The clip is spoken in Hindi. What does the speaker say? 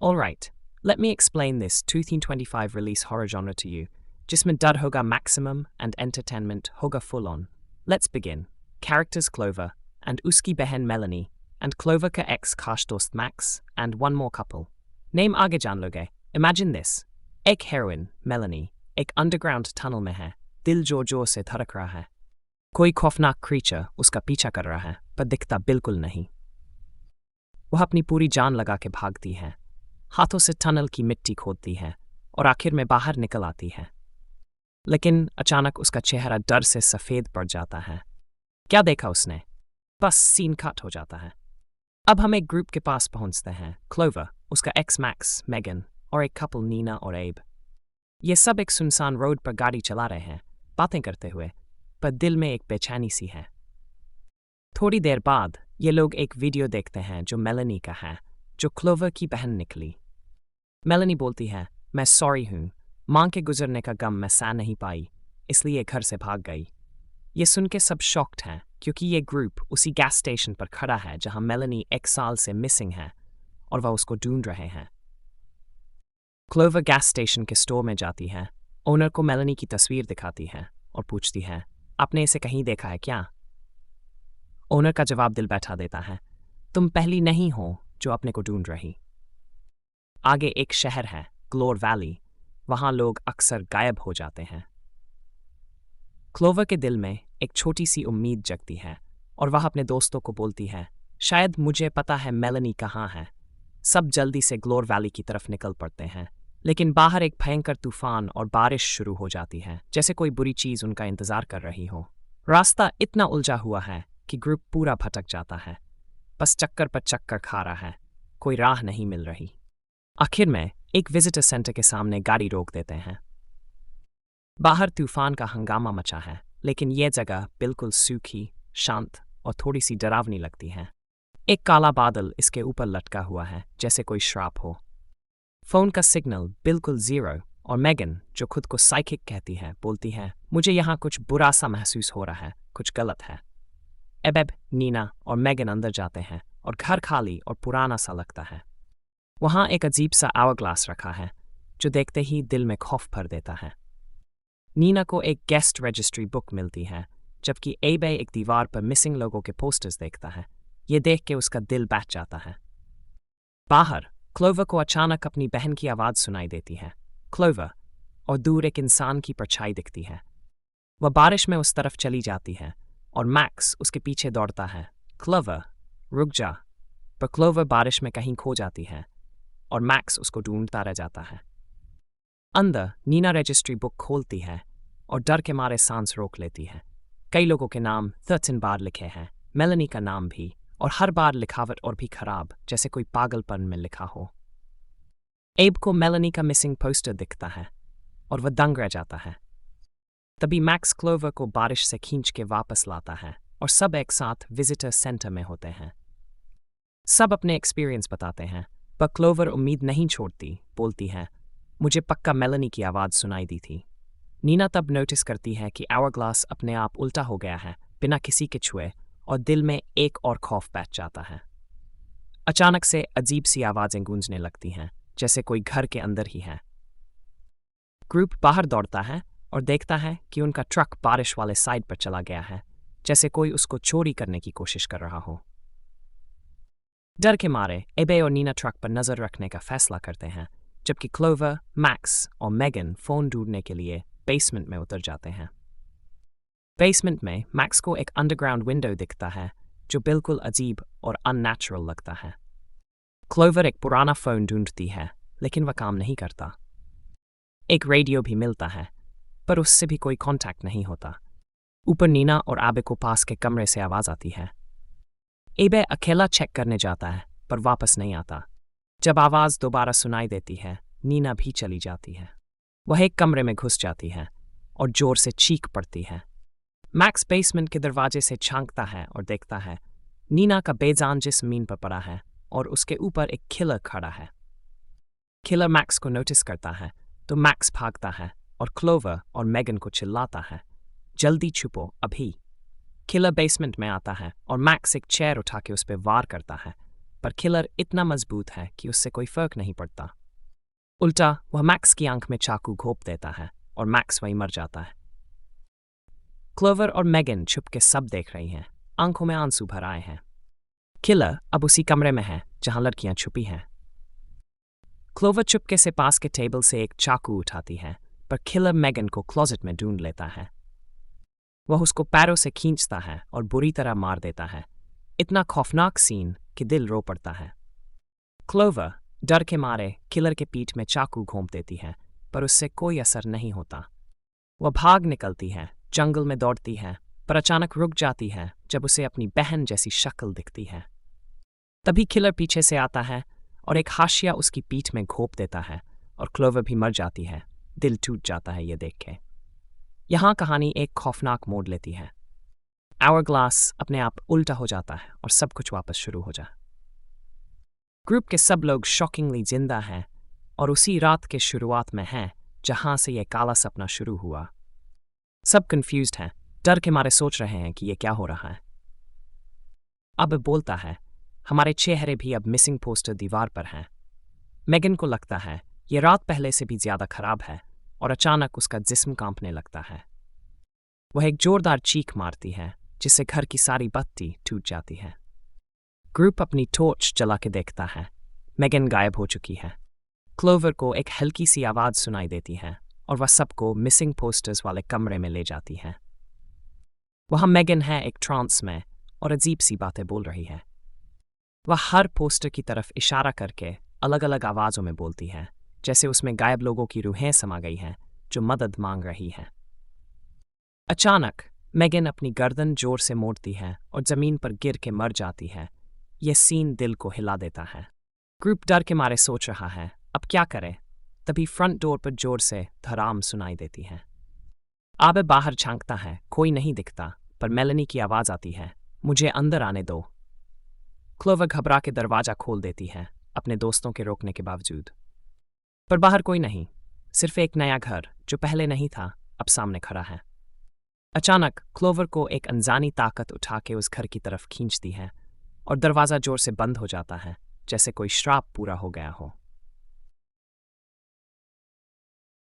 Alright, let me explain this 2025 release horror genre to you, जिसमें डर होगा maximum and entertainment होगा full on. Let's begin. Characters Clover and उसकी बहन Melanie and Clover का ex खास दोस्त Max and one more couple. Name आगे जान लोगे. Imagine this. एक heroine, Melanie, एक underground tunnel में है, दिल जोर जोर से धड़क रहा है. कोई खौफनाक creature उसका पीछा कर रहा है, पर दिखता बिल्कुल नहीं. वह अपनी पूरी जान लगा के भागती है. हाथों से टनल की मिट्टी खोदती है और आखिर में बाहर निकल आती है. लेकिन अचानक उसका चेहरा डर से सफ़ेद पड़ जाता है. क्या देखा उसने? बस सीन कट हो जाता है. अब हम एक ग्रुप के पास पहुंचते हैं. क्लोवर, उसका एक्स मैक्स, मेगन और एक कपल नीना और एब. ये सब एक सुनसान रोड पर गाड़ी चला रहे हैं, बातें करते हुए, पर दिल में एक बेचैनी सी है. थोड़ी देर बाद ये लोग एक वीडियो देखते हैं जो मेलेनी का है, जो क्लोवर की बहन निकली. मेलेनी बोलती है, मैं सॉरी हूँ, माँ के गुजरने का गम मैं सह नहीं पाई, इसलिए घर से भाग गई. ये सुन के सब शॉक्ड हैं, क्योंकि ये ग्रुप उसी गैस स्टेशन पर खड़ा है जहाँ मेलेनी एक साल से मिसिंग है और वह उसको ढूंढ रहे हैं. क्लोवर गैस स्टेशन के स्टोर में जाती है, ओनर को मेलेनी की तस्वीर दिखाती है और पूछती है, आपने इसे कहीं देखा है क्या? ओनर का जवाब दिल बैठा देता है, तुम पहली नहीं हो जो अपने को ढूंढ रही. आगे एक शहर है, ग्लोर वैली, वहां लोग अक्सर गायब हो जाते हैं. क्लोवर के दिल में एक छोटी सी उम्मीद जगती है और वह अपने दोस्तों को बोलती है, शायद मुझे पता है मेलेनी कहाँ है. सब जल्दी से ग्लोर वैली की तरफ निकल पड़ते हैं, लेकिन बाहर एक भयंकर तूफान और बारिश शुरू हो जाती है, जैसे कोई बुरी चीज उनका इंतजार कर रही हो. रास्ता इतना उलझा हुआ है कि ग्रुप पूरा भटक जाता है, बस चक्कर पर चक्कर खा रहा है, कोई राह नहीं मिल रही. आखिर में एक विजिटर सेंटर के सामने गाड़ी रोक देते हैं. बाहर तूफान का हंगामा मचा है, लेकिन यह जगह बिल्कुल सूखी, शांत और थोड़ी सी डरावनी लगती है. एक काला बादल इसके ऊपर लटका हुआ है, जैसे कोई श्राप हो. फोन का सिग्नल बिल्कुल जीरो और मेगन, जो खुद को साइकिक कहती है, बोलती है, मुझे यहाँ कुछ बुरा सा महसूस हो रहा है, कुछ गलत है. एब, नीना और मेगन अंदर जाते हैं और घर खाली और पुराना सा लगता है. वहाँ एक अजीब सा आवर ग्लास रखा है, जो देखते ही दिल में खौफ भर देता है. नीना को एक गेस्ट रजिस्ट्री बुक मिलती है, जबकि एबे एक दीवार पर मिसिंग लोगों के पोस्टर्स देखता है. ये देख के उसका दिल बैठ जाता है. बाहर क्लोवर को अचानक अपनी बहन की आवाज़ सुनाई देती है. क्लोवर, और दूर एक इंसान की परछाई दिखती है. वह बारिश में उस तरफ चली जाती है और मैक्स उसके पीछे दौड़ता है. क्लोवर, रुक जा. पर क्लोवर बारिश में कहीं खो जाती है और मैक्स उसको ढूंढता रह जाता है. अंदर नीना रजिस्ट्री बुक खोलती है और डर के मारे सांस रोक लेती है. कई लोगों के नाम 13 बार लिखे हैं, मेलेनी का नाम भी, और हर बार लिखावट और भी खराब, जैसे कोई पागलपन में लिखा हो. एब को मेलेनी का मिसिंग पोस्टर दिखता है और वह दंग रह जाता है. तभी मैक्स क्लोवर को बारिश से खींच के वापस लाता है और सब एक साथ विजिटर सेंटर में होते हैं. सब अपने एक्सपीरियंस बताते हैं, पर क्लोवर उम्मीद नहीं छोड़ती, बोलती है, मुझे पक्का मेलेनी की आवाज़ सुनाई दी थी. नीना तब नोटिस करती है कि आवर ग्लास अपने आप उल्टा हो गया है, बिना किसी के छुए, और दिल में एक और खौफ बैठ जाता है. अचानक से अजीब सी आवाज़ें गूंजने लगती हैं, जैसे कोई घर के अंदर ही है. ग्रुप बाहर दौड़ता है और देखता है कि उनका ट्रक बारिश वाले साइड पर चला गया है, जैसे कोई उसको चोरी करने की कोशिश कर रहा हो. डर के मारे एबे और नीना ट्रक पर नजर रखने का फैसला करते हैं, जबकि क्लोवर, मैक्स और मेगन फोन ढूंढने के लिए बेसमेंट में उतर जाते हैं. बेसमेंट में मैक्स को एक अंडरग्राउंड विंडो दिखता है, जो बिल्कुल अजीब और अननेचुरल लगता है. क्लोवर एक पुराना फोन ढूंढती है, लेकिन वह काम नहीं करता. एक रेडियो भी मिलता है, पर उससे भी कोई कांटेक्ट नहीं होता. ऊपर नीना और आबे को पास के कमरे से आवाज़ आती है. एबे अकेला चेक करने जाता है, पर वापस नहीं आता. जब आवाज़ दोबारा सुनाई देती है, नीना भी चली जाती है. वह एक कमरे में घुस जाती है और जोर से चीख पड़ती है. मैक्स बेसमेंट के दरवाजे से झांकता है और देखता है, नीना का बेजान जिस्म जमीन पर पड़ा है और उसके ऊपर एक किलर खड़ा है. किलर मैक्स को नोटिस करता है, तो मैक्स भागता है और क्लोवर और मेगन को चिल्लाता है, जल्दी छुपो अभी. किलर बेसमेंट में आता है और मैक्स एक चेयर उठा के उस पर वार करता है, पर किलर इतना मजबूत है कि उससे कोई फर्क नहीं पड़ता। उल्टा वह मैक्स की आंख में चाकू घोंप देता है और मैक्स वहीं मर जाता है। क्लोवर और मेगन छुप के सब देख रही हैं, आंखों में आंसू भर आए हैं। किलर अब उसी कमरे में है जहां लड़कियां छुपी हैं। क्लोवर चुपके से पास के टेबल से एक चाकू उठाती है, पर किलर मेगन को क्लोजेट में ढूंढ लेता है। वह उसको पैरों से खींचता है और बुरी तरह मार देता है। इतना खौफनाक सीन कि दिल रो पड़ता है। क्लोवर डर के मारे किलर के पीठ में चाकू घोंप देती है, पर उससे कोई असर नहीं होता। वह भाग निकलती है, जंगल में दौड़ती है, पर अचानक रुक जाती है जब उसे अपनी बहन जैसी शक्ल दिखती है। तभी किलर पीछे से आता है और एक हाशिया उसकी पीठ में घोंप देता है और क्लोवर भी मर जाती है। दिल टूट जाता है ये देख के। यहाँ कहानी एक खौफनाक मोड़ लेती है। आवर-ग्लास अपने आप उल्टा हो जाता है और सब कुछ वापस शुरू हो जाए। ग्रुप के सब लोग शॉकिंगली जिंदा हैं और उसी रात के शुरुआत में हैं जहां से ये काला सपना शुरू हुआ। सब कंफ्यूज्ड हैं, डर के मारे सोच रहे हैं कि ये क्या हो रहा है। अब बोलता है, हमारे चेहरे भी अब मिसिंग पोस्टर दीवार पर हैं। मेगन को लगता है ये रात पहले से भी ज्यादा खराब है और अचानक उसका जिस्म कांपने लगता है। वह एक जोरदार चीख मारती है जिससे घर की सारी बत्ती टूट जाती है। ग्रुप अपनी टॉर्च जला के देखता है। मेगन गायब हो चुकी है। क्लोवर को एक हल्की सी आवाज सुनाई देती है और वह सबको मिसिंग पोस्टर्स वाले कमरे में ले जाती है। वहां मेगन है एक ट्रांस में और अजीब सी बातें बोल रही है। वह हर पोस्टर की तरफ इशारा करके अलग अलग आवाजों में बोलती है, जैसे उसमें गायब लोगों की रूहें समा गई हैं जो मदद मांग रही हैं। अचानक मेगन अपनी गर्दन जोर से मोड़ती है और जमीन पर गिर के मर जाती है। यह सीन दिल को हिला देता है। ग्रुप डर के मारे सोच रहा है अब क्या करे। तभी फ्रंट डोर पर जोर से धड़ाम सुनाई देती है। आबे बाहर झांकता है, कोई नहीं दिखता, पर मेलेनी की आवाज आती है, मुझे अंदर आने दो। क्लोवर घबरा के दरवाजा खोल देती है, अपने दोस्तों के रोकने के बावजूद। पर बाहर कोई नहीं, सिर्फ एक नया घर जो पहले नहीं था अब सामने खड़ा है। अचानक क्लोवर को एक अनजानी ताकत उठा के उस घर की तरफ खींचती है और दरवाजा जोर से बंद हो जाता है, जैसे कोई श्राप पूरा हो गया हो।